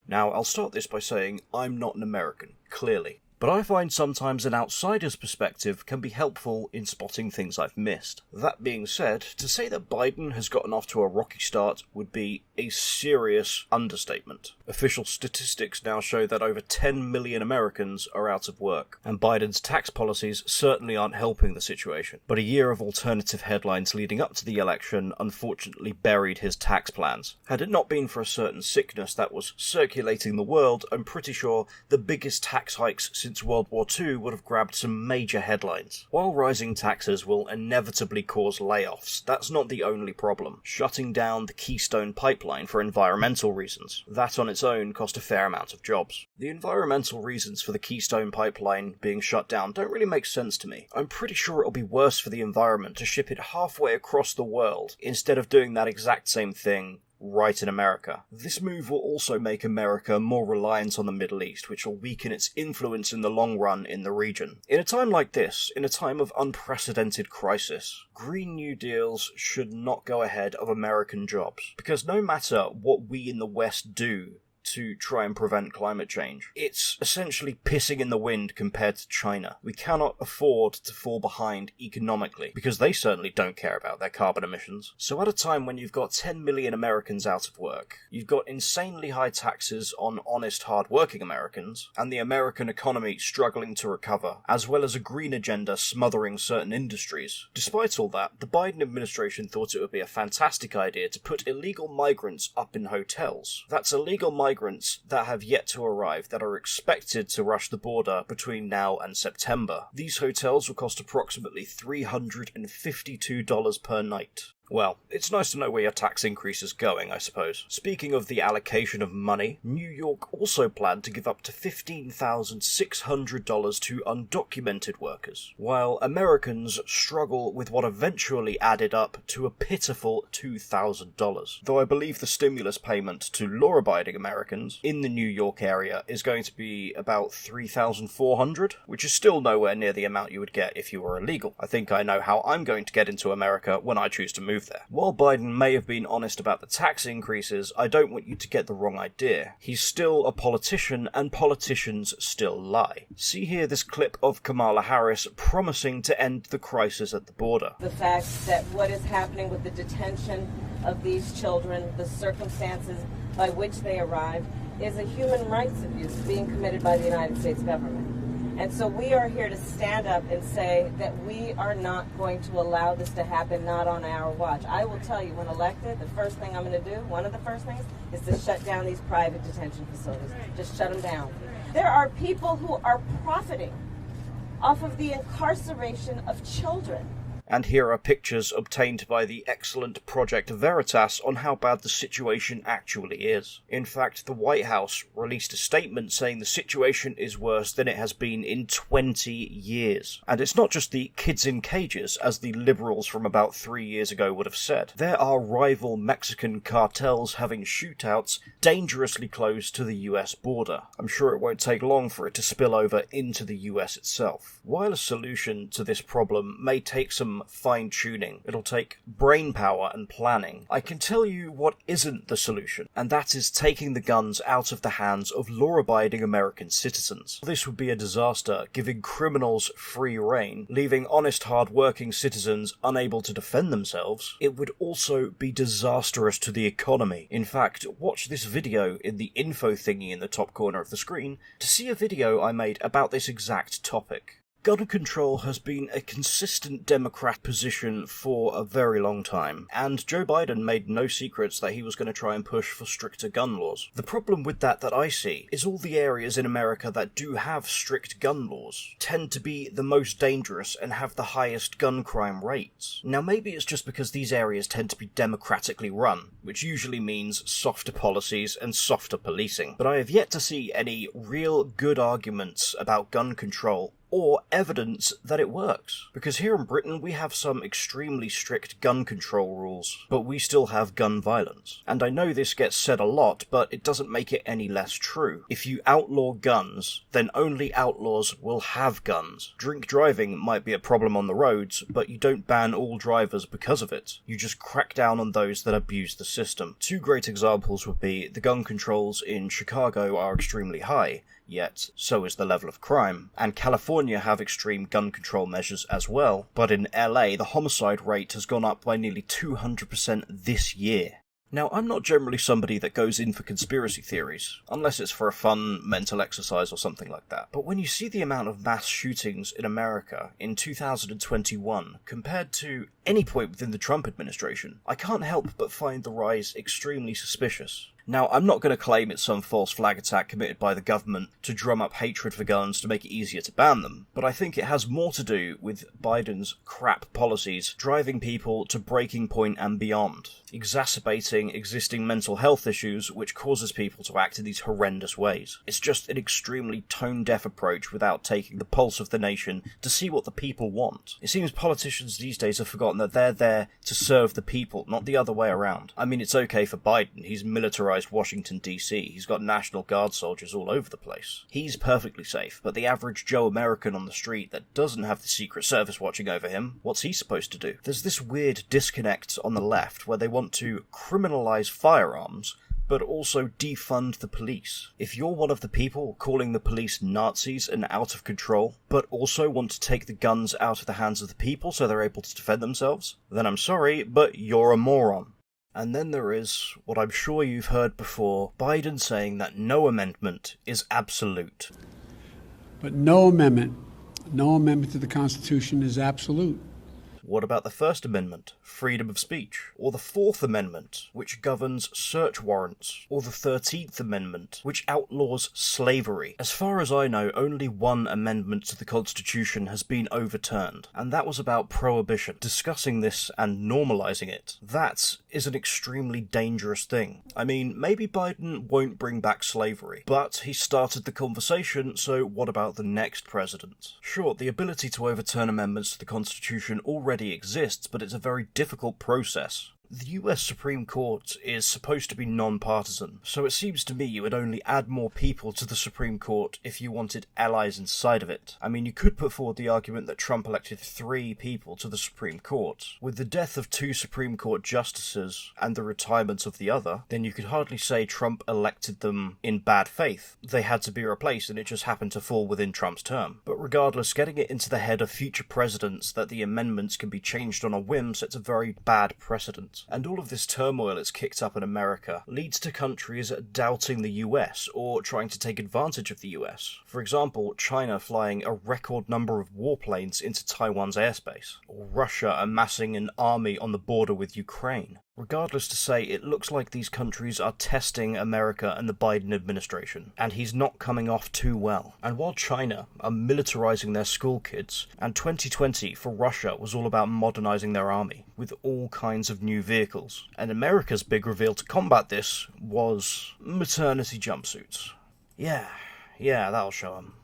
Now, I'll start this by saying I'm not an American, clearly. But I find sometimes an outsider's perspective can be helpful in spotting things I've missed. That being said, to say that Biden has gotten off to a rocky start would be a serious understatement. Official statistics now show that over 10 million Americans are out of work, and Biden's tax policies certainly aren't helping the situation. But a year of alternative headlines leading up to the election unfortunately buried his tax plans. Had it not been for a certain sickness that was circulating the world, I'm pretty sure the biggest tax hikes since World War II would have grabbed some major headlines. While rising taxes will inevitably cause layoffs, that's not the only problem. Shutting down the Keystone Pipeline for environmental reasons, that on its own cost a fair amount of jobs. The environmental reasons for the Keystone Pipeline being shut down don't really make sense to me. I'm pretty sure it'll be worse for the environment to ship it halfway across the world instead of doing that exact same thing right in America. This move will also make America more reliant on the Middle East, which will weaken its influence in the long run in the region. In a time like this, in a time of unprecedented crisis, Green New Deals should not go ahead of American jobs, because no matter what we in the West do to try and prevent climate change, it's essentially pissing in the wind compared to China. We cannot afford to fall behind economically, because they certainly don't care about their carbon emissions. So at a time when you've got 10 million Americans out of work, you've got insanely high taxes on honest, hard-working Americans, and the American economy struggling to recover, as well as a green agenda smothering certain industries. Despite all that, the Biden administration thought it would be a fantastic idea to put illegal migrants up in hotels. That's illegal migrants that have yet to arrive that are expected to rush the border between now and September. These hotels will cost approximately $352 per night. Well, it's nice to know where your tax increase is going, I suppose. Speaking of the allocation of money, New York also planned to give up to $15,600 to undocumented workers, while Americans struggle with what eventually added up to a pitiful $2,000. Though I believe the stimulus payment to law-abiding Americans in the New York area is going to be about $3,400, which is still nowhere near the amount you would get if you were illegal. I think I know how I'm going to get into America when I choose to move there. While Biden may have been honest about the tax increases, I don't want you to get the wrong idea. He's still a politician, and politicians still lie. See here this clip of Kamala Harris promising to end the crisis at the border. The fact that what is happening with the detention of these children, the circumstances by which they arrived, is a human rights abuse being committed by the United States government. And so we are here to stand up and say that we are not going to allow this to happen, not on our watch. I will tell you, when elected, the first thing I'm going to do, one of the first things, is to shut down these private detention facilities. Just shut them down. There are people who are profiting off of the incarceration of children. And here are pictures obtained by the excellent Project Veritas on how bad the situation actually is. In fact, the White House released a statement saying the situation is worse than it has been in 20 years. And it's not just the kids in cages, as the liberals from about 3 years ago would have said. There are rival Mexican cartels having shootouts dangerously close to the US border. I'm sure it won't take long for it to spill over into the US itself. While a solution to this problem may take some fine-tuning, it'll take brain power and planning, I can tell you what isn't the solution, and that is taking the guns out of the hands of law-abiding American citizens. This would be a disaster, giving criminals free rein, leaving honest, hard-working citizens unable to defend themselves. It would also be disastrous to the economy. In fact, watch this video in the info thingy in the top corner of the screen to see a video I made about this exact topic. Gun control has been a consistent Democrat position for a very long time, and Joe Biden made no secrets that he was going to try and push for stricter gun laws. The problem with that I see is all the areas in America that do have strict gun laws tend to be the most dangerous and have the highest gun crime rates. Now maybe it's just because these areas tend to be democratically run, which usually means softer policies and softer policing, but I have yet to see any real good arguments about gun control or evidence that it works. Because here in Britain we have some extremely strict gun control rules, but we still have gun violence. And I know this gets said a lot, but it doesn't make it any less true. If you outlaw guns, then only outlaws will have guns. Drink driving might be a problem on the roads, but you don't ban all drivers because of it. You just crack down on those that abuse the system. Two great examples would be the gun controls in Chicago are extremely high, yet so is the level of crime. And California have extreme gun control measures as well, but in LA the homicide rate has gone up by nearly 200% this year. Now, I'm not generally somebody that goes in for conspiracy theories, unless it's for a fun mental exercise or something like that. But when you see the amount of mass shootings in America in 2021 compared to any point within the Trump administration, I can't help but find the rise extremely suspicious. Now, I'm not going to claim it's some false flag attack committed by the government to drum up hatred for guns to make it easier to ban them, but I think it has more to do with Biden's crap policies driving people to breaking point and beyond, exacerbating existing mental health issues which causes people to act in these horrendous ways. It's just an extremely tone-deaf approach without taking the pulse of the nation to see what the people want. It seems politicians these days have forgotten that they're there to serve the people, not the other way around. I mean, it's okay for Biden, he's militarized Washington DC, he's got National Guard soldiers all over the place. He's perfectly safe, but the average Joe American on the street that doesn't have the Secret Service watching over him, what's he supposed to do? There's this weird disconnect on the left where they want to criminalize firearms, but also defund the police. If you're one of the people calling the police Nazis and out of control, but also want to take the guns out of the hands of the people so they're able to defend themselves, then I'm sorry, but you're a moron. And then there is, what I'm sure you've heard before, Biden saying that no amendment is absolute. But no amendment to the Constitution is absolute. What about the First Amendment, freedom of speech? Or the Fourth Amendment, which governs search warrants? Or the 13th Amendment, which outlaws slavery? As far as I know, only one amendment to the Constitution has been overturned, and that was about prohibition. Discussing this and normalizing it, that is an extremely dangerous thing. I mean, maybe Biden won't bring back slavery, but he started the conversation, so what about the next president? Sure, the ability to overturn amendments to the Constitution already exists, but it's a very difficult process. The US Supreme Court is supposed to be non-partisan, so it seems to me you would only add more people to the Supreme Court if you wanted allies inside of it. I mean, you could put forward the argument that Trump elected 3 people to the Supreme Court. With the death of 2 Supreme Court justices and the retirement of the other, then you could hardly say Trump elected them in bad faith. They had to be replaced and it just happened to fall within Trump's term. But regardless, getting it into the head of future presidents that the amendments can be changed on a whim sets a very bad precedent. And all of this turmoil that's kicked up in America leads to countries doubting the US or trying to take advantage of the US. For example, China flying a record number of warplanes into Taiwan's airspace, or Russia amassing an army on the border with Ukraine. Regardless to say, it looks like these countries are testing America and the Biden administration, and he's not coming off too well. And while China are militarizing their school kids, and 2020 for Russia was all about modernizing their army, with all kinds of new vehicles, and America's big reveal to combat this was maternity jumpsuits. Yeah, that'll show 'em.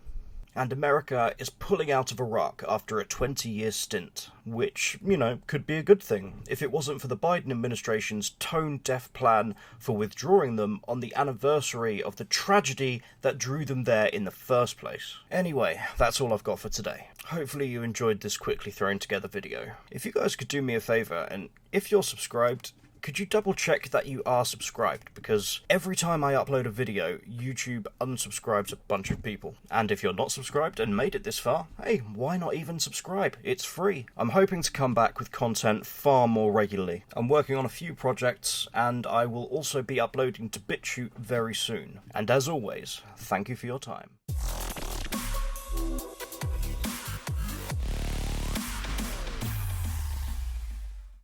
And America is pulling out of Iraq after a 20-year stint, which, could be a good thing, if it wasn't for the Biden administration's tone-deaf plan for withdrawing them on the anniversary of the tragedy that drew them there in the first place. Anyway, that's all I've got for today. Hopefully you enjoyed this quickly thrown together video. If you guys could do me a favour, and if you're subscribed, could you double check that you are subscribed? Because every time I upload a video, YouTube unsubscribes a bunch of people. And if you're not subscribed and made it this far, hey, why not even subscribe? It's free. I'm hoping to come back with content far more regularly. I'm working on a few projects, and I will also be uploading to BitChute very soon. And as always, thank you for your time.